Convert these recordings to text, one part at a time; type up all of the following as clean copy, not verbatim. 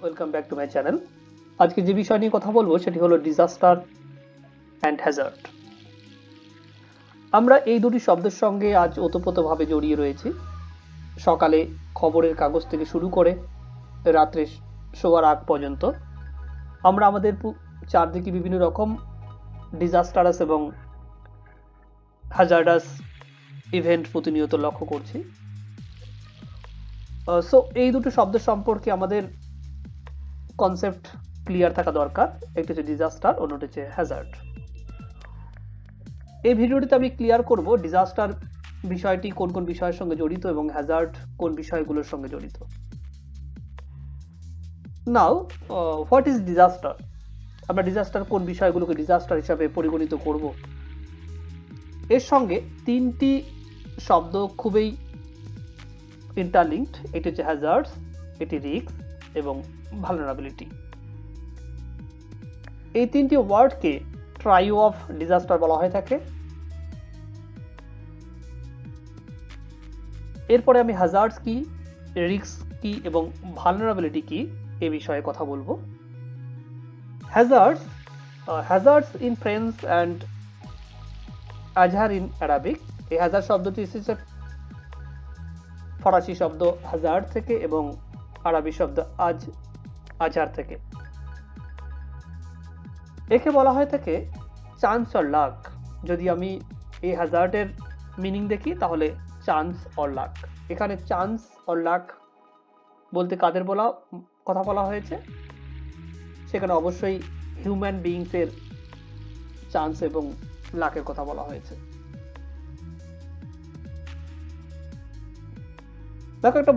Welcome back to my channel. আজকে যে বিষয় নিয়ে কথা বলবো সেটি হলো ডিজাস্টার অ্যান্ড হ্যাজার্ড। আমরা এই দুটি শব্দের সঙ্গে আজ ওতপ্রোতভাবে জড়িয়ে রয়েছি। সকালে খবরের কাগজ থেকে শুরু করে রাত্রে শোয়ার আগ পর্যন্ত আমরা আমাদের চারদিকে বিভিন্ন রকম ডিজাস্টারাস এবং হ্যাজার্ডাস ইভেন্ট প্রতিনিয়ত লক্ষ্য করছি। সো এই দুটো শব্দ সম্পর্কে আমাদের কনসেপ্ট ক্লিয়ার থাকা দরকার। একটি হচ্ছে ডিজাস্টার, অন্যটি হচ্ছে হ্যাজার্ড। এই ভিডিওটিতে আমি ক্লিয়ার করব ডিজাস্টার বিষয়টি কোন কোন বিষয়ের সঙ্গে জড়িত এবং হ্যাজার্ড কোন বিষয়গুলোর সঙ্গে জড়িত। Now what is disaster? আমরা ডিজাস্টার কোন বিষয়গুলোকে ডিজাস্টার হিসাবে পরিগণিত করব? এর সঙ্গে তিনটি শব্দ খুবই ইন্টারলিঙ্কড। এটি হচ্ছে হ্যাজার্ডস, এটি রিস্ক এবং ভালনারাবিলিটি। এই তিনটি ওয়ার্ডকে ট্রাইও অফ ডিজাস্টার বলা হয়ে থাকে। এরপরে আমি হ্যাজার্ডস কি, রিস্ক কি এবং ভালনারাবিলিটি কি এ বিষয়ে কথা বলবো। Hazards in French and Azhar in Arabic. এই হ্যাজার্ড শব্দটি এসেছে ফরাসি শব্দ হ্যাজার্ড থেকে এবং আরবি শব্দ আজহার থেকে। একে বলা হয় থাকে চান্স অর লাক। যদি আমি এই হ্যাজার্ডের মিনিং দেখি তাহলে চান্স অর লাক। এখানে চান্স অর লাক বলতে কাদের কথা বলা হয়েছে? সেখানে অবশ্যই হিউম্যান বিইংসের চান্স এবং লাকের কথা বলা হয়েছে। দেখো, একটা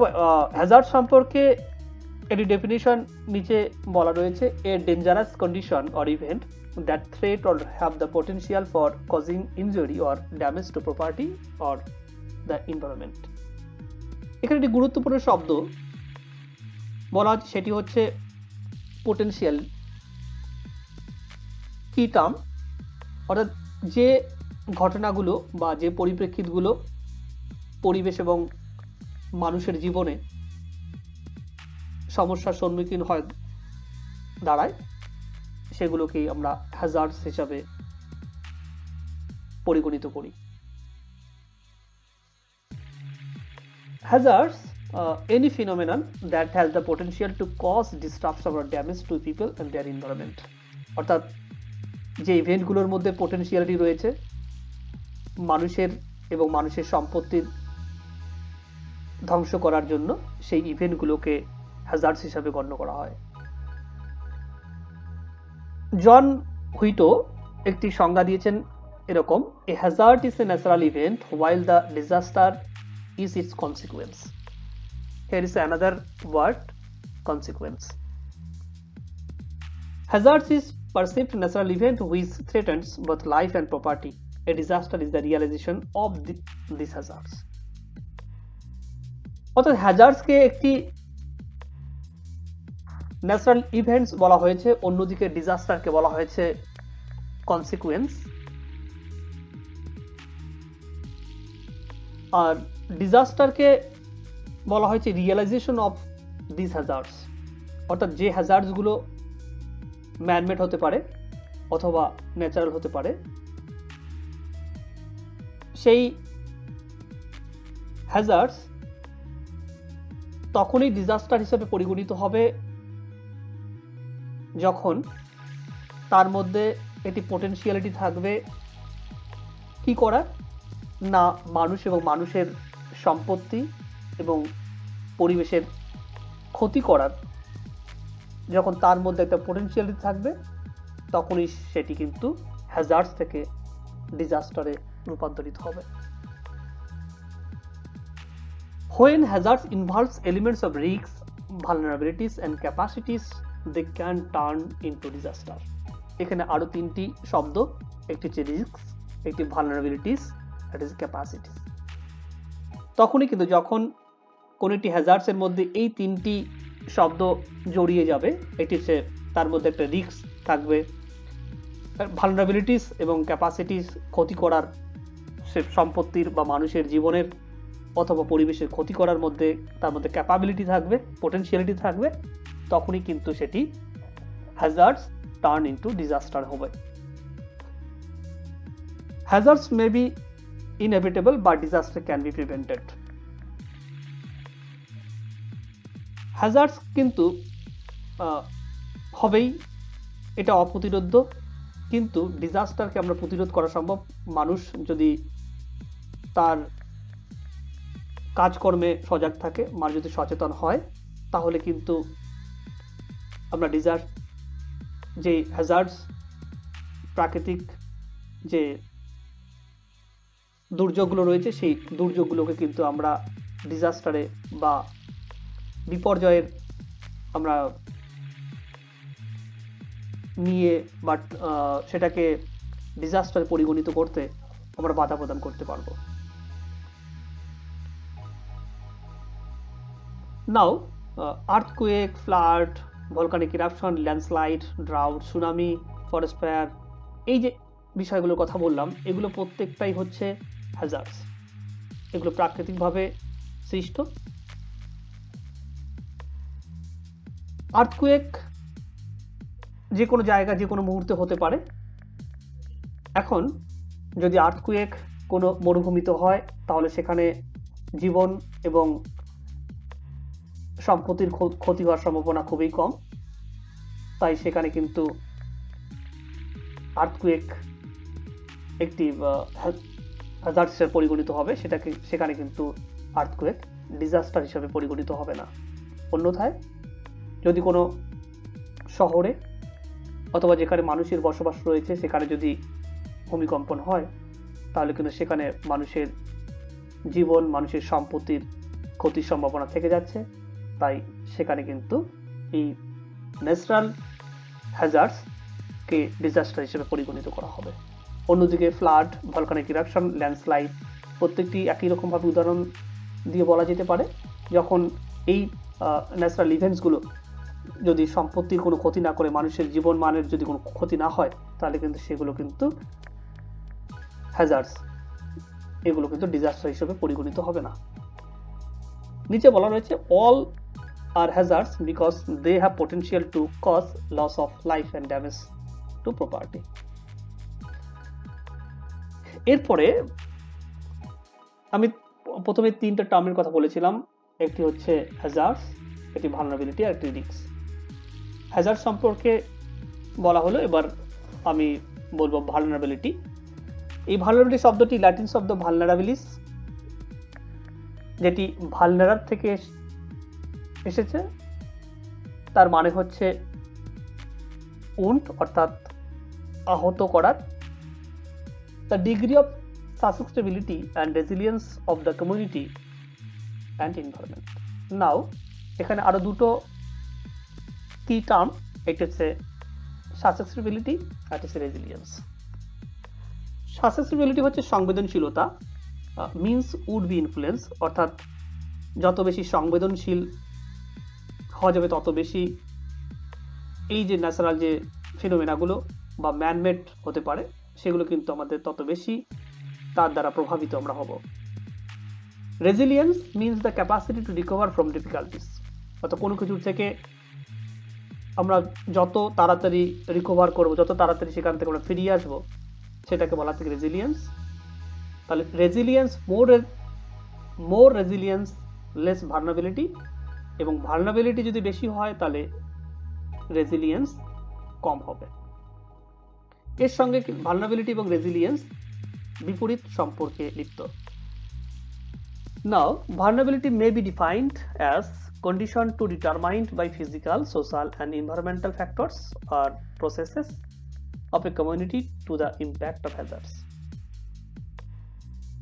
হ্যাজার্ড সম্পর্কে এটি ডেফিনিশন নিচে বলা রয়েছে: a dangerous condition or event that threat or have the potential for causing injury or damage to property or the environment. এখানে একটি গুরুত্বপূর্ণ শব্দ বলা হচ্ছে, সেটি হচ্ছে পোটেনশিয়াল কি টার্ম। অর্থাৎ যে ঘটনাগুলো বা যে পরিপ্রেক্ষিতগুলো পরিবেশ এবং মানুষের জীবনে সমস্যার সম্মুখীন হয় দাঁড়ায়, সেগুলোকেই আমরা হ্যাজার্ডস হিসাবে পরিগণিত করি। Hazards any phenomenon that has the potential to cause disruption or damage to people and their environment। অর্থাৎ যে ইভেন্টগুলোর মধ্যে পোটেনশিয়ালিটি রয়েছে মানুষের এবং মানুষের সম্পত্তির ধ্বংস করার জন্য, সেই ইভেন্টগুলোকে হ্যাজার্ডস হিসাবে গণ্য করা হয়। জন হুইটো একটি সংজ্ঞা দিয়েছেন এরকম: a hazard is a natural event while the disaster is its consequence। Here is another word, consequence. Hazards is perceived natural event which threatens both life and property. A disaster is the realization of these hazards. অর্থাৎ হ্যাজার্ডসকে একটি natural events বলা হয়েছে, অন্যদিকে ডিজাস্টারকে বলা হয়েছে consequence. আর ডিজাস্টারকে বলা হয়েছে realisation of this hazards. অর্থাৎ যে হ্যাজার্ডসগুলো ম্যানমেড হতে পারে অথবা ন্যাচারাল হতে পারে, সেই হ্যাজার্ডস তখনই ডিজাস্টার হিসেবে পরিগণিত হবে যখন তার মধ্যে একটি পোটেনশিয়ালিটি থাকবে কি করার না, মানুষ এবং মানুষের সম্পত্তি এবং পরিবেশের ক্ষতি করার। যখন তার মধ্যে একটা পোটেনশিয়ালিটি থাকবে তখনই সেটি কিন্তু হ্যাজার্ডস থেকে ডিজাস্টারে রূপান্তরিত হবে। When hazards involves elements of risks, vulnerabilities and capacities, they can turn into disaster। এখানে আরো তিনটি শব্দ, একটি হচ্ছে রিস্ক, একটি ভালনারাবিলিটিস, দ্যাট ইজ ক্যাপাসিটিস। তখনই কিন্তু যখন কোন একটি হ্যাজার্ডস এর মধ্যে এই তিনটি শব্দ জড়িয়ে যাবে, এটি হচ্ছে তার মধ্যে একটা রিস্ক থাকবে, ভালনারাবিলিটিস এবং ক্যাপাসিটিস ক্ষতি করার, সম্পত্তির বা মানুষের জীবনের অথবা পরিবেশের ক্ষতি করার মধ্যে তার মধ্যে ক্যাপাবিলিটি থাকবে, পোটেনশিয়ালিটি থাকবে, তখনই কিন্তু সেটি হ্যাজার্ডস টার্ন ইনটু ডিজাস্টার হবে। Hazards may be inevitable but disaster can be prevented. Hazards কিন্তু হবেই, এটা অপ্রতিরোধ্য, কিন্তু ডিজাস্টারকে আমরা প্রতিরোধ করা সম্ভব। মানুষ যদি তার কাজকর্মে সজাগ থাকে, মানুষ যদি সচেতন হয়, তাহলে কিন্তু আমরা যে হ্যাজার্ডস, প্রাকৃতিক যে দুর্যোগগুলো রয়েছে সেই দুর্যোগগুলোকে কিন্তু আমরা ডিজাস্টারে বা বিপর্যয়ের আমরা নিয়ে বাট সেটাকে ডিজাস্টারে পরিগণিত করতে আমরা বাধা প্রদান করতে পারবো। Now earthquake, flood, volcanic eruption, landslide, drought, tsunami, forest fire, এই যে বিষয়গুলোর কথা বললাম, এগুলো প্রত্যেকটাই হচ্ছে হ্যাজার্ডস। এগুলো প্রাকৃতিকভাবে সৃষ্ট। আর্থকুয়েক যে কোনো জায়গা যে কোনো মুহূর্তে হতে পারে। এখন যদি আর্থকুয়েক কোনো মরুভূমিতে হয় তাহলে সেখানে জীবন এবং সম্পত্তির ক্ষতি হওয়ার সম্ভাবনা খুবই কম, তাই সেখানে কিন্তু আর্থকুয়েক একটি হ্যাজার্ডসে পরিগণিত হবে, সেখানে কিন্তু আর্থকুয়েক ডিজাস্টার হিসেবে পরিগণিত হবে না। অন্যথায় যদি কোনো শহরে অথবা যেখানে মানুষের বসবাস রয়েছে সেখানে যদি ভূমিকম্পন হয় তাহলে কিন্তু সেখানে মানুষের জীবন, মানুষের সম্পত্তির ক্ষতির সম্ভাবনা থেকে যাচ্ছে, তাই সেখানে কিন্তু এই ন্যাচারাল হ্যাজার্ডসকে ডিজাস্টার হিসেবে পরিগণিত করা হবে। অন্যদিকে ফ্লাড, ভলকানিক ইরাপশন, ল্যান্ডস্লাইড প্রত্যেকটি একই রকমভাবে উদাহরণ দিয়ে বলা যেতে পারে। যখন এই ন্যাচারাল ইভেন্টসগুলো যদি সম্পত্তির কোনো ক্ষতি না করে, মানুষের জীবন মানের যদি কোনো ক্ষতি না হয়, তাহলে কিন্তু সেগুলো কিন্তু হ্যাজার্ডস, এগুলো কিন্তু ডিজাস্টার হিসেবে পরিগণিত হবে না। নিচে বলা রয়েছে all are hazards because they have potential to cause loss of life and damage to property. এরপরে আমি প্রথমে তিনটা টার্মের কথা বলেছিলাম, একটি হচ্ছে হ্যাজার্ডস, একটি ভালনারেবিলিটি আর একটি রিস্ক। হ্যাজার্ড সম্পর্কে বলা হলো, এবার আমি বলবো ভালনারেবিলিটি। এই ভালনারেবিলিটি শব্দটি ল্যাটিন শব্দ ভালনারাবিলিস, যেটি ভালনারার থেকে এসেছে। তার মানে হচ্ছে উন্ড, অর্থাৎ আহত করার। The degree of susceptibility and resilience of the community and environment. Now এখানে আরো দুটো কি টার্ম, একটা হচ্ছে সাসেপ্টেবিলিটি আর হচ্ছে রেজিলিয়েন্স। সাসেপ্টেবিলিটি হচ্ছে সংবেদনশীলতা, মিন্স উড বি ইনফ্লুয়েন্স, অর্থাৎ যত বেশি সংবেদনশীল হওয়া যাবে তত বেশি এই যে ন্যাচারাল যে ফিনোমেনাগুলো বা ম্যানমেড হতে পারে সেগুলো কিন্তু আমাদের তত বেশি তার দ্বারা প্রভাবিত আমরা হব। Resilience means the capacity to recover from difficulties, অর্থাৎ কোনো কিছুর থেকে আমরা যত তাড়াতাড়ি রিকভার করবো, যত তাড়াতাড়ি সেখান থেকে আমরা ফিরিয়ে আসবো, সেটাকে বলা থেকে রেজিলিয়েন্স। তাহলে রেজিলিয়েন্স, মোর রেজিলিয়েন্স লেস ভালনারেবিলিটি, এবং ভালনারেবিলিটি যদি বেশি হয় তাহলে রেজিলিয়েন্স কম হবে। এর সঙ্গে ভালনারেবিলিটি এবং রেজিলিয়েন্স বিপরীত সম্পর্কে লিপ্ত। Now, vulnerability may be defined as condition to determined by physical, social and environmental factors or processes of a community to the impact of hazards.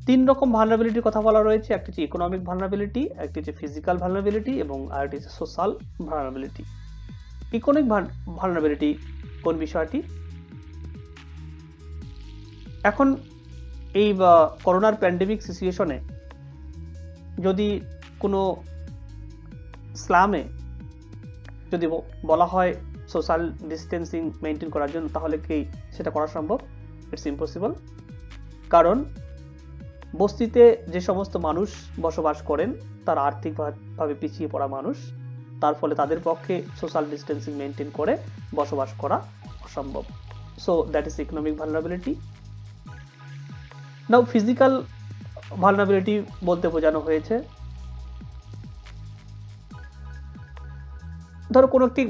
তিন রকম ভালনারেবিলিটির কথা বলা রয়েছে, একটা হচ্ছে ইকোনমিক ভালনারেবিলিটি, একটা হচ্ছে ফিজিক্যাল ভালনারেবিলিটি এবং আরেকটি হচ্ছে সোশ্যাল ভালনারেবিলিটি। ইকোনমিক ভালনারেবিলিটি কোন বিষয়টি? এখন এই করোনার প্যান্ডেমিক সিচুয়েশনে যদি কোনো স্লামে যদি বলা হয় সোশ্যাল ডিস্টেন্সিং মেনটেন করার জন্য, তাহলে কি সেটা করা সম্ভব? It's impossible. কারণ বস্তিতে যে সমস্ত মানুষ বসবাস করেন তারা আর্থিকভাবে পিছিয়ে পড়া মানুষ, তার ফলে তাদের পক্ষে সোশ্যাল ডিস্টেন্সিং মেনটেন করে বসবাস করা অসম্ভব। So that is economic vulnerability. Now physical vulnerability বলতে বোঝানো হয়েছে, ধরো কোনো একটি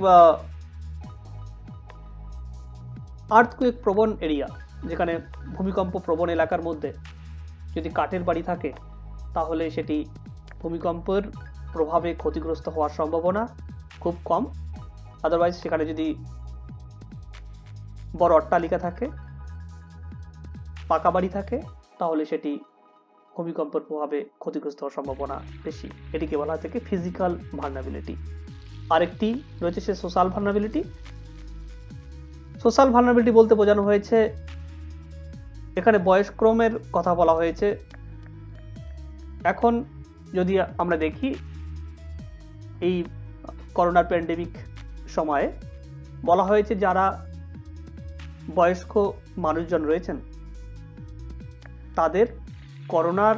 আর্থকুয়েক প্রবণ এরিয়া, যেখানে ভূমিকম্প প্রবণ এলাকার মধ্যে যদি কাঠের বাড়ি থাকে তাহলে সেটি ভূমিকম্পের প্রভাবে ক্ষতিগ্রস্ত হওয়ার সম্ভাবনা খুব কম। আদারওয়াইজ সেখানে যদি বড় অট্টালিকা থাকে, পাকা বাড়ি থাকে, তাহলে সেটি ভূমিকম্পের প্রভাবে ক্ষতিগ্রস্ত হওয়ার সম্ভাবনা বেশি। এটিকে বলা হয় ফিজিক্যাল ভালনারেবিলিটি। আরেকটি রয়েছে সে সোশ্যাল ভালনারেবিলিটি। সোশ্যাল ভালনারেবিলিটি বলতে বোঝানো হয়েছে, এখানে বয়সক্রমের কথা বলা হয়েছে। এখন যদি আমরা দেখি এই করোনার প্যান্ডেমিক সময়ে বলা হয়েছে যারা বয়স্ক মানুষজন রয়েছেন তাদের করোনার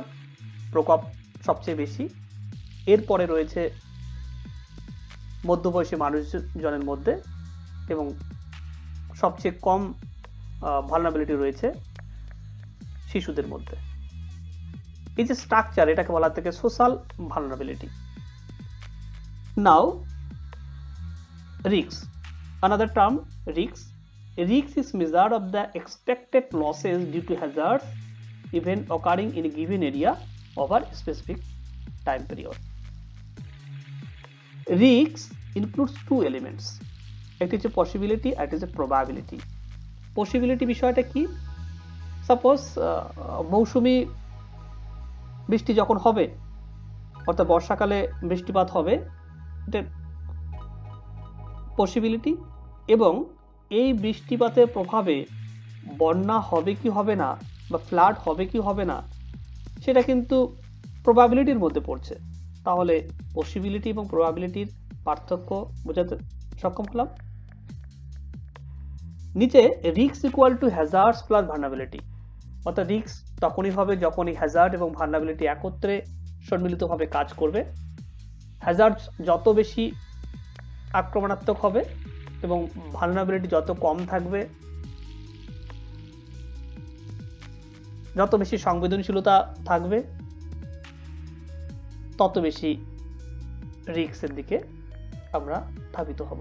প্রকোপ সবচেয়ে বেশি, এরপরে রয়েছে মধ্যবয়সী মানুষজনের মধ্যে, এবং সবচেয়ে কম ভালনারেবিলিটি রয়েছে শিশুদের মধ্যে। এই যে স্ট্রাকচার, এটাকে বলা থেকে social vulnerability. Now risk, another term risk. Risk is measure of the expected losses due to hazards event occurring in a given area over a specific time period. Risk includes two elements, একটি হচ্ছে possibility আর একটি হচ্ছে probability. Possibility বিষয়টা কি? Suppose মৌসুমি বৃষ্টি যখন হবে, অর্থাৎ বর্ষাকালে বৃষ্টিপাত হবে, এটা পসিবিলিটি, এবং এই বৃষ্টিপাতের প্রভাবে বন্যা হবে কি হবে না বা ফ্লাড হবে কি হবে না সেটা কিন্তু প্রবাবিলিটির মধ্যে পড়ছে। তাহলে পসিবিলিটি এবং প্রবাবিলিটির পার্থক্য বোঝাতে সক্ষম হলাম। নিচে risk equal to hazards plus vulnerability, অর্থাৎ রিস্ক তখনই হবে যখন এই হ্যাজার্ড এবং ভালনারেবিলিটি একত্রে সম্মিলিতভাবে কাজ করবে। হ্যাজার্ড যত বেশি আক্রমণাত্মক হবে এবং ভালনারেবিলিটি যত কম থাকবে, যত বেশি সংবেদনশীলতা থাকবে, তত বেশি রিস্কের দিকে আমরা ধাবিত হব।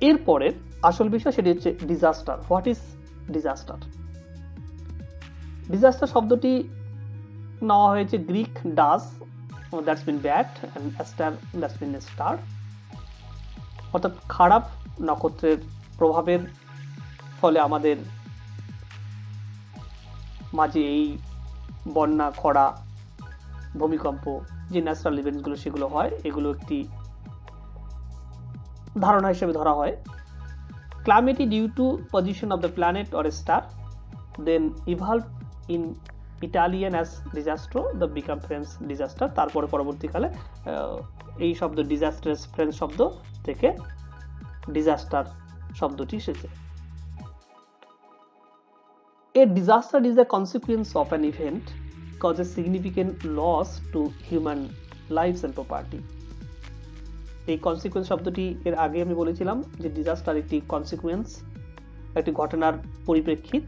এরপরের আসল বিষয় সেটি হচ্ছে disaster. What is disaster? Disaster শব্দটি নেওয়া হয়েছে Greek dus, that's mean bad, and aster, that's mean star, অর্থাৎ খারাপ নক্ষত্রের প্রভাবের ফলে আমাদের মাঝে এই বন্যা, খরা, ভূমিকম্প, যে ন্যাচারাল ইভেন্টগুলো সেগুলো হয়, এগুলো একটি ধারণা হিসেবে ধরা হয়। Calamity due to position of the planet or a star, then evolve in Italian as disastro, the become French disaster. তারপরে পরবর্তীকালে এই শব্দ ডিজাস্টার ফ্রেঞ্চ শব্দ থেকে ডিজাস্টার শব্দটি এসেছে। A disaster is a consequence of an event causes significant loss to human lives and property. এই consequence শব্দটি এর আগে আমি বলেছিলাম যে ডিজাস্টার একটি কনসিকুয়েন্স, একটি ঘটনার পরিপ্রেক্ষিত।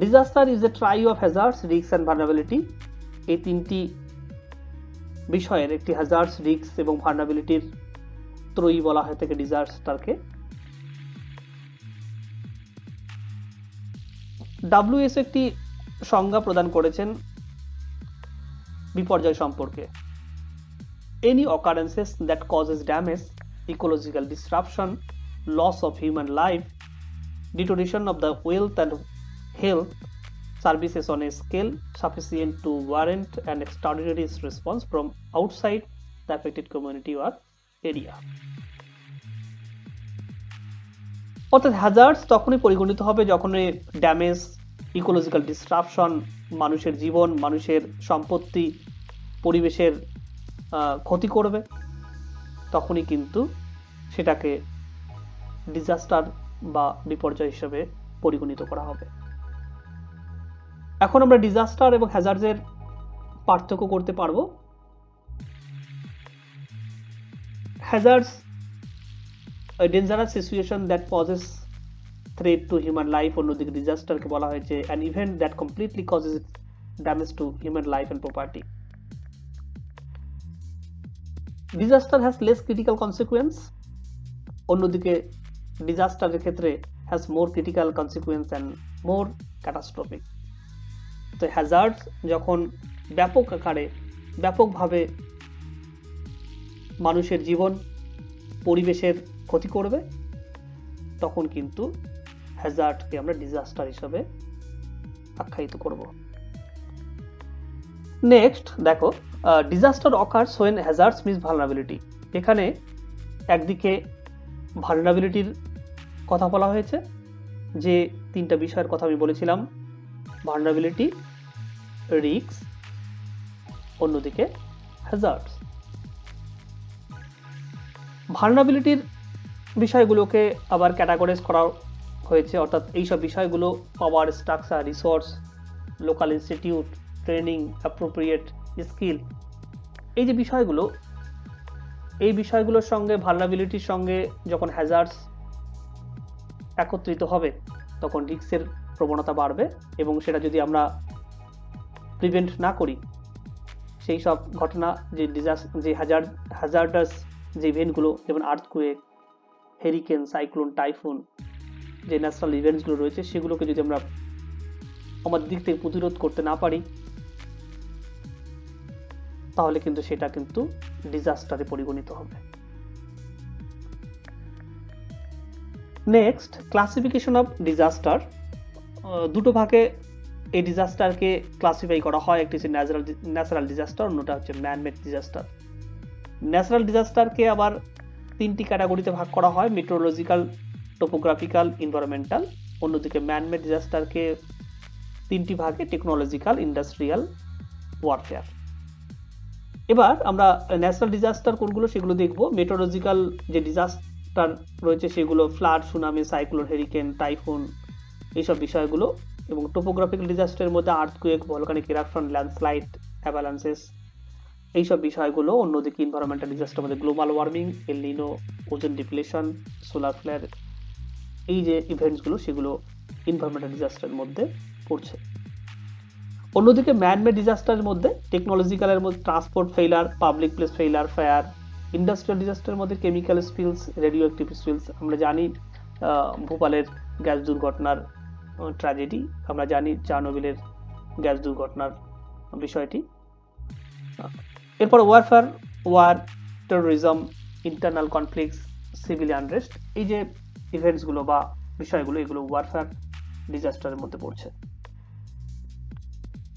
Disaster is a try of hazards, risk and vulnerability. এই তিনটি বিষয়ের একটি হ্যাজার্ডস, রিস্ক এবং ভালনারেবিলিটির ত্রয়ী বলা হয় থেকে ডিজাস্টারকে। WS একটি সংজ্ঞা প্রদান করেছেন বিপর্যয় সম্পর্কে। Any occurrences that causes damage, ecological disruption, loss of human life, deterioration of the wealth and health services on a scale sufficient to warrant an extraordinary response from outside the affected community or area. অর্থাৎ hazards তখনই পরিগণিত হবে যখন damage, ecological disruption, মানুষের জীবন, মানুষের সম্পত্তি, পরিবেশের ক্ষতি করবে, তখনই কিন্তু সেটাকে ডিজাস্টার বা বিপর্যয় হিসেবে পরিগণিত করা হবে। এখন আমরা ডিজাস্টার এবং হ্যাজার্ডসের পার্থক্য করতে পারবো। Hazards a dangerous situation that poses threat to human life, অন্যদিকে ডিজাস্টারকে বলা হয়েছে an event that completely causes damage to human life and property. Disaster has less critical consequence, অন্যদিকে ডিজাস্টারের ক্ষেত্রে has more critical consequence and more catastrophic. তো Hazard যখন ব্যাপক আকারে ব্যাপকভাবে মানুষের জীবন পরিবেশের ক্ষতি করবে, তখন কিন্তু হ্যাজার্ডকে আমরা ডিজাস্টার হিসেবে আখ্যায়িত করব। নেক্সট দেখো, disaster occurs when hazards miss vulnerability. এখানে একদিকে ভালনারেবিলিটির কথা বলা হয়েছে, যে তিনটা বিষয়ের কথা আমি বলেছিলাম, ভালনারেবিলিটি, রিস্ক, অন্যদিকে হ্যাজার্ডস। ভালনারেবিলিটির বিষয়গুলোকে আবার ক্যাটাগরাইজ করা হয়েছে, অর্থাৎ এইসব বিষয়গুলো power, structure, resource, local institute, training, appropriate skill, এই যে বিষয়গুলো, এই বিষয়গুলোর সঙ্গে ভালনারেবিলিটির সঙ্গে যখন হ্যাজার্ডস একত্রিত হবে তখন রিস্কের প্রবণতা বাড়বে, এবং সেটা যদি আমরা প্রিভেন্ট না করি, সেই সব ঘটনা যে হ্যাজার্ডাস যে ইভেন্টগুলো, যেমন আর্থকুয়েক, হেরিকেন, সাইক্লোন, টাইফুন, যে ন্যাচারাল ইভেন্টসগুলো রয়েছে, সেগুলোকে যদি আমরা আমাদের দিক থেকে প্রতিরোধ করতে না পারি, তাহলে কিন্তু সেটা কিন্তু ডিজাস্টারে পরিগণিত হবে। Next, classification of disaster. দুটো ভাগে এই ডিজাস্টারকে ক্লাসিফাই করা হয়, একটি হচ্ছে ন্যাচারাল ডিজাস্টার, অন্যটা হচ্ছে ম্যানমেড ডিজাস্টার। ন্যাচারাল ডিজাস্টারকে আবার তিনটি ক্যাটাগরিতে ভাগ করা হয়, মেট্রোলজিক্যাল, টোপোগ্রাফিক্যাল, এনভায়রনমেন্টাল। অন্যদিকে ম্যানমেড ডিজাস্টারকে তিনটি ভাগে, টেকনোলজিক্যাল, ইন্ডাস্ট্রিয়াল, ওয়ারফেয়ার। এবার আমরা ন্যাচারাল ডিজাস্টার কোনগুলো সেগুলো দেখব। মেট্রোলজিক্যাল যে ডিজাস্টার রয়েছে সেগুলো flood, tsunami, cyclone, hurricane, typhoon, এইসব বিষয়গুলো। এবং টোপোগ্রাফিক্যাল ডিজাস্টারের মধ্যে আর্থকুয়েক, ভলকানিক ইরাপশন, ল্যান্ডস্লাইড, অ্যাভালান্সেস, এইসব বিষয়গুলো। অন্যদিকে এনভায়রনমেন্টাল ডিজাস্টার মধ্যে গ্লোবাল ওয়ার্মিং, এল নিনো, ওজোন ডিপ্লেশন, সোলার ফ্লেয়ার, এই যে ইভেন্টসগুলো সেগুলো এনভায়রনমেন্টাল ডিজাস্টারের মধ্যে পড়ছে। অন্যদিকে ম্যানমেড ডিজাস্টারের মধ্যে টেকনোলজিক্যালের মধ্যে transport failure, public place failure, fire. Industrial ডিজাস্টারের মধ্যে chemical spills, radioactive spills. আমরা জানি ভোপালের গ্যাস দুর্ঘটনার ট্র্যাজেডি, আমরা জানি চারনোবিলের গ্যাস দুর্ঘটনার বিষয়টি। এরপর warfare, war, terrorism, internal conflicts, civil unrest, এই যে ইভেন্টসগুলো বা বিষয়গুলো, এগুলো ওয়ারফেয়ার ডিজাস্টারের মধ্যে পড়ছে।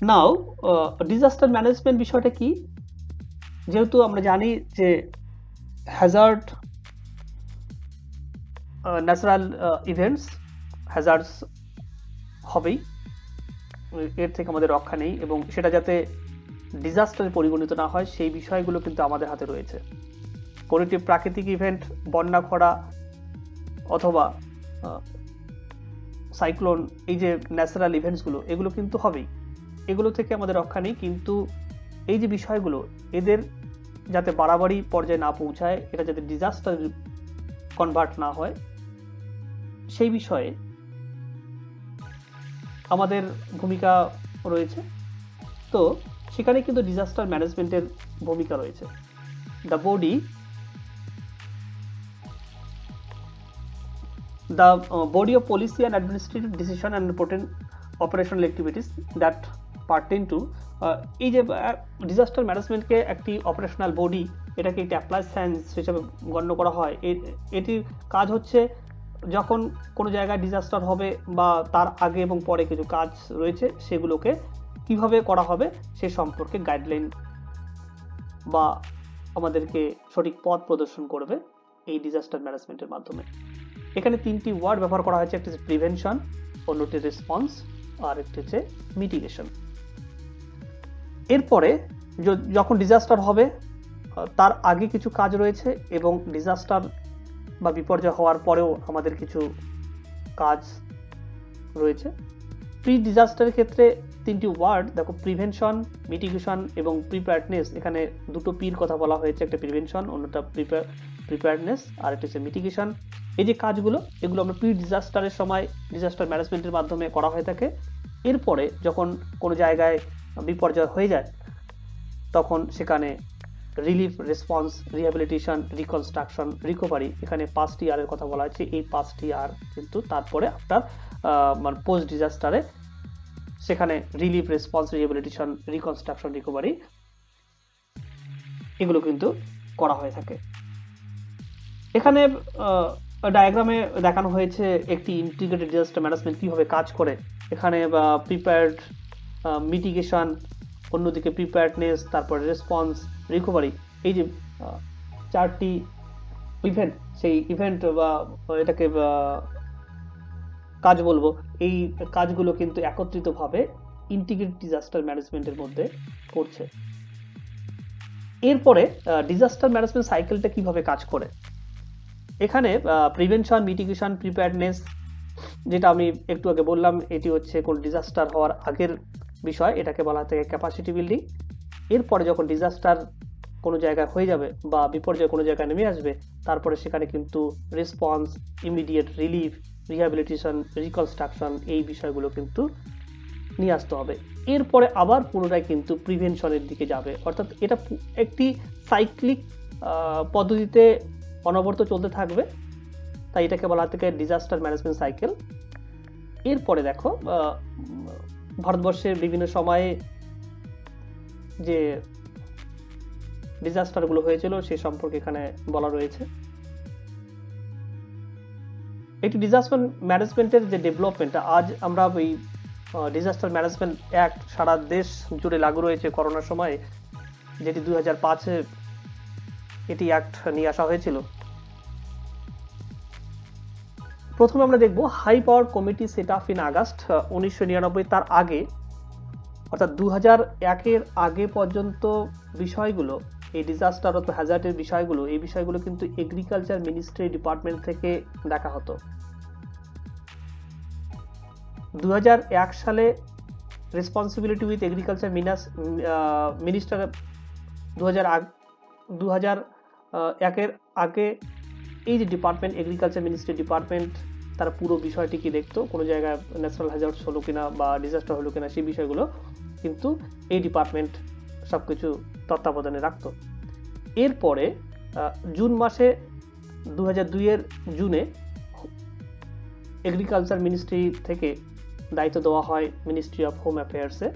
নাও ডিজাস্টার ম্যানেজমেন্ট বিষয়টা কি? যেহেতু আমরা জানি যে হ্যাজার্ড, ন্যাচারাল ইভেন্টস, হ্যাজার্ডস হবেই, এর থেকে আমাদের রক্ষা নেই, এবং সেটা যাতে ডিজাস্টারে পরিগণিত না হয় সেই বিষয়গুলো কিন্তু আমাদের হাতে রয়েছে। কোনো একটি প্রাকৃতিক ইভেন্ট, বন্যা, খরা অথবা সাইক্লোন, এই যে ন্যাচারাল ইভেন্টসগুলো, এগুলো কিন্তু হবেই, এগুলো থেকে আমাদের রক্ষা নেই। কিন্তু এই যে বিষয়গুলো, এদের যাতে বাড়াবাড়ি পর্যায়ে না পৌঁছায়, এটা যাতে ডিজাস্টার কনভার্ট না হয়, সেই বিষয়ে আমাদের ভূমিকা রয়েছে। তো সেখানে কিন্তু ডিজাস্টার ম্যানেজমেন্টের ভূমিকা রয়েছে। The body of policy and administrative decision and important operational activities that pertain to, এই যে ডিজাস্টার ম্যানেজমেন্টকে একটি অপারেশনাল বডি, এটাকে একটি অ্যাপ্লাইড সায়েন্স হিসেবে গণ্য করা হয়। এটির কাজ হচ্ছে যখন কোনো জায়গায় ডিজাস্টার হবে বা তার আগে এবং পরে কিছু কাজ রয়েছে, সেগুলোকে কিভাবে করা হবে সে সম্পর্কে গাইডলাইন বা আমাদেরকে সঠিক পথ প্রদর্শন করবে এই ডিজাস্টার ম্যানেজমেন্টের মাধ্যমে। এখানে তিনটি ওয়ার্ড ব্যবহার করা হয়েছে, একটি হচ্ছে প্রিভেনশন, অন্যটি রেসপন্স, আর একটি হচ্ছে মিটিগেশন। এরপরে যখন ডিজাস্টার হবে তার আগে কিছু কাজ রয়েছে, এবং ডিজাস্টার বা বিপর্যয় হওয়ার পরেও আমাদের কিছু কাজ রয়েছে। প্রি ডিজাস্টারের ক্ষেত্রে তিনটি ওয়ার্ড দেখো, প্রিভেনশন, মিটিগেশন এবং প্রিপেয়ারনেস। এখানে দুটো পির কথা বলা হয়েছে, একটা প্রিভেনশন, অন্যটা প্রিপেয়ারনেস, আর একটা হচ্ছে মিটিগেশন। এই যে কাজগুলো, এগুলো আমরা প্রি ডিজাস্টারের সময় ডিজাস্টার ম্যানেজমেন্টের মাধ্যমে করা হয়ে থাকে। এরপরে যখন কোনো জায়গায় বিপর্যয় হয়ে যায় তখন সেখানে relief, response, rehabilitation, reconstruction, recovery, এখানে 5টি আর এর কথা বলা হয়েছে। এই 5টি আর কিন্তু তারপরে আফটার মানে পোস্ট ডিজাস্টারে সেখানে relief, response, rehabilitation, reconstruction, recovery এগুলো কিন্তু করা হয়ে থাকে। এখানে ডায়াগ্রামে দেখানো হয়েছে একটি ইন্টিগ্রেটেড ডিজাস্টার ম্যানেজমেন্ট কিভাবে কাজ করে। এখানে প্রিপেয়ার্ড, মিটিগেশন, অন্যদিকে প্রিপেয়ার্ডনেস, তারপর রেসপন্স, রিকভারি, এই যে 4টি ইভেন্ট, সেই ইভেন্ট বা এটাকে কাজ বলবো, এই কাজগুলো কিন্তু একত্রিতভাবে ইন্টিগ্রেটেড ডিজাস্টার ম্যানেজমেন্টের মধ্যে পড়ছে। এরপরে ডিজাস্টার ম্যানেজমেন্ট সাইকেলটা কিভাবে কাজ করে। এখানে প্রিভেনশন, মিটিগেশন, প্রিপেয়ারনেস, যেটা আমি একটু আগে বললাম, এটি হচ্ছে কোন ডিজাস্টার হওয়ার আগের বিষয়, এটাকে বলা থাকে ক্যাপাসিটি বিল্ডিং। এরপরে যখন ডিজাস্টার কোনো জায়গায় হয়ে যাবে বা বিপর্যয় কোনো জায়গায় নেমে আসবে, তারপরে সেখানে কিন্তু response, immediate relief, rehabilitation, reconstruction, এই বিষয়গুলো কিন্তু নিয়ে আসতে হবে। এরপরে আবার পুনরায় কিন্তু প্রিভেনশনের দিকে যাবে, অর্থাৎ এটা একটি সাইক্লিক পদ্ধতিতে অনবরত চলতে থাকবে, তাই এটাকে বলা থাকে ডিজাস্টার ম্যানেজমেন্ট সাইকেল। এরপরে দেখো, ভারতবর্ষের বিভিন্ন সময়ে যে ডিজাস্টারগুলো হয়েছিল সে সম্পর্কে এখানে বলা রয়েছে। একটি ডিজাস্টার ম্যানেজমেন্টের যে ডেভেলপমেন্ট, আজ আমরা ওই ডিজাস্টার ম্যানেজমেন্ট অ্যাক্ট সারা দেশ জুড়ে লাগু রয়েছে করোনার সময়, যেটি 2005-এ এটি অ্যাক্ট নিয়ে আসা হয়েছিল। প্রথমে আমরা দেখব high power committee set up in August 1999। তার আগে অর্থাৎ 2001-এর আগে পর্যন্ত বিষয়গুলো, এই ডিজাস্টার অথবা হ্যাজার্ডের বিষয়গুলো, এই বিষয়গুলো কিন্তু এগ্রিকালচার মিনিস্ট্রি ডিপার্টমেন্ট থেকে দেখা হতো। 2001 সালে রেসপন্সিবিলিটি উইথ এগ্রিকালচার মিনিস্টার, 2001-এর আগে এই যে ডিপার্টমেন্ট, এগ্রিকালচার মিনিস্ট্রি ডিপার্টমেন্ট, তারা পুরো বিষয়টি কি দেখতো, কোনো জায়গায় ন্যাচারাল হ্যাজার্ডস হলো কিনা বা ডিজাস্টার হলো কিনা, সেই বিষয়গুলো কিন্তু এই ডিপার্টমেন্ট সবকিছু তত্ত্বাবধানে রাখতো। এরপরে জুন মাসে 2002-এর জুনে এগ্রিকালচার মিনিস্ট্রি থেকে দায়িত্ব দেওয়া হয় মিনিস্ট্রি অফ হোম অ্যাফেয়ার্সে।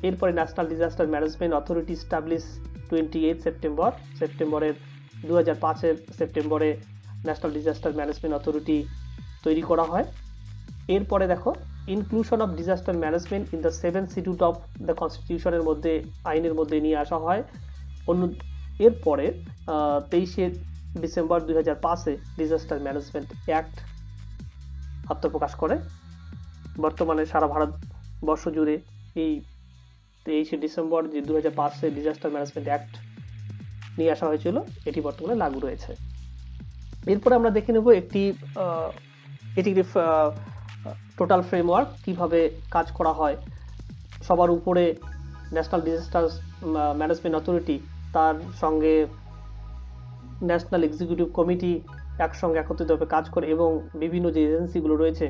এরপরে national disaster management authority establish 28 সেপ্টেম্বরের 2005-এর সেপ্টেম্বরে ন্যাশনাল ডিজাস্টার ম্যানেজমেন্ট অথরিটি তৈরি করা হয়। এরপরে দেখো, inclusion of disaster management in the 7th schedule of the কনস্টিটিউশনের মধ্যে, আইনের মধ্যে নিয়ে আসা হয়। এরপরে 23শে ডিসেম্বর 2005-এ ডিজাস্টার ম্যানেজমেন্ট অ্যাক্ট আত্মপ্রকাশ করে। বর্তমানে সারা ভারতবর্ষ জুড়ে এই 23শে ডিসেম্বর যে 2005-এ ডিজাস্টার ম্যানেজমেন্ট অ্যাক্ট নিয়ে আসা হয়েছিল, এটি বর্তমানে লাগু রয়েছে। এরপরে আমরা দেখে নেব একটি টোটাল ফ্রেমওয়ার্ক কিভাবে কাজ করা হয়। সবার উপরে ন্যাশনাল ডিজাস্টার ম্যানেজমেন্ট অথরিটি, তার সঙ্গে ন্যাশনাল এক্সিকিউটিভ কমিটি একসঙ্গে একত্রিতভাবে কাজ করে, এবং বিভিন্ন যে এজেন্সিগুলো রয়েছে,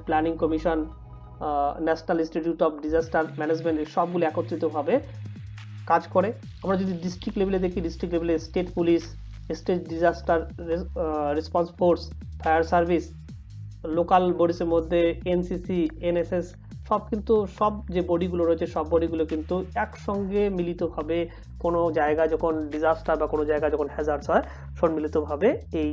planning commission, national institute of disaster management, সবগুলো একত্রিতভাবে কাজ করে। আমরা যদি ডিস্ট্রিক্ট লেভেলে দেখি, ডিস্ট্রিক্ট লেভেলে state police, state disaster response force, fire service, local বডিসের মধ্যে এনসিসি, এনএসএস, সব যে বডিগুলো রয়েছে, সব বডিগুলো কিন্তু একসঙ্গে মিলিতভাবে কোনো জায়গায় যখন ডিজাস্টার বা কোনো জায়গায় যখন হ্যাজার্ডস হয়, সম্মিলিতভাবে এই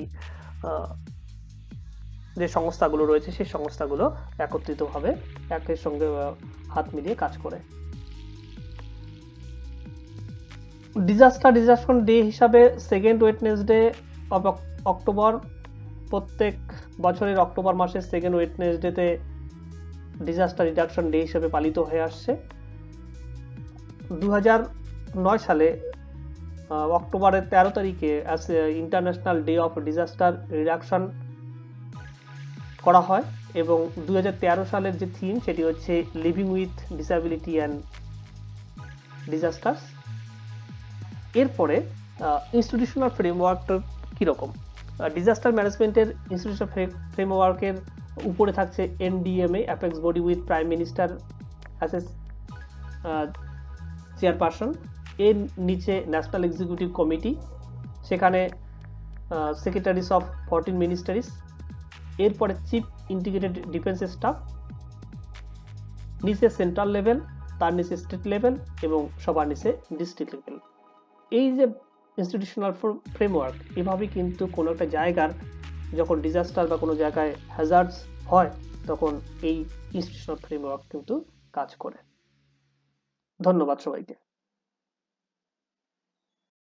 যে সংস্থাগুলো রয়েছে সেই সংস্থাগুলো একত্রিতভাবে একের সঙ্গে হাত মিলিয়ে কাজ করে। ডিজাস্টার ডে হিসাবে সেকেন্ড ওয়েডনেসডে অফ অক্টোবর, প্রত্যেক বছরের অক্টোবর মাসের সেকেন্ড ওয়েডনেসডেতে ডিজাস্টার রিডাকশন ডে হিসেবে পালিত হয়ে আসছে। 2009 সালে অক্টোবরের 13 তারিখে international day of disaster reduction করা হয়। এবং 2013 সালের যে থিম সেটি হচ্ছে living with disability and disasters. এরপরে ইনস্টিটিউশনাল ফ্রেমওয়ার্কটা কীরকম? ডিজাস্টার ম্যানেজমেন্টের ইনস্টিটিউশনাল ফ্রেমওয়ার্কের উপরে থাকছে NDMA, apex body with prime minister as a chairperson. এর নিচে ন্যাশনাল এক্সিকিউটিভ কমিটি, সেখানে সেক্রেটারিস অফ 14 মিনিস্টারিজ। এরপরে চিফ ইন্টিগ্রেটেড ডিফেন্স স্টাফ, নিচে সেন্ট্রাল লেভেল, তার নিচে স্টেট লেভেল এবং সবার নিচে ডিস্ট্রিক্ট লেভেল। এই যে ইনস্টিটিউশনাল ফ্রেমওয়ার্ক, এভাবেই কিন্তু কোনো একটা জায়গার যখন ডিজাস্টার বা কোনো জায়গায় হ্যাজার্ডস হয় তখন এই ইনস্টিটিউশনাল ফ্রেমওয়ার্ক কিন্তু কাজ করে। ধন্যবাদ সবাইকে।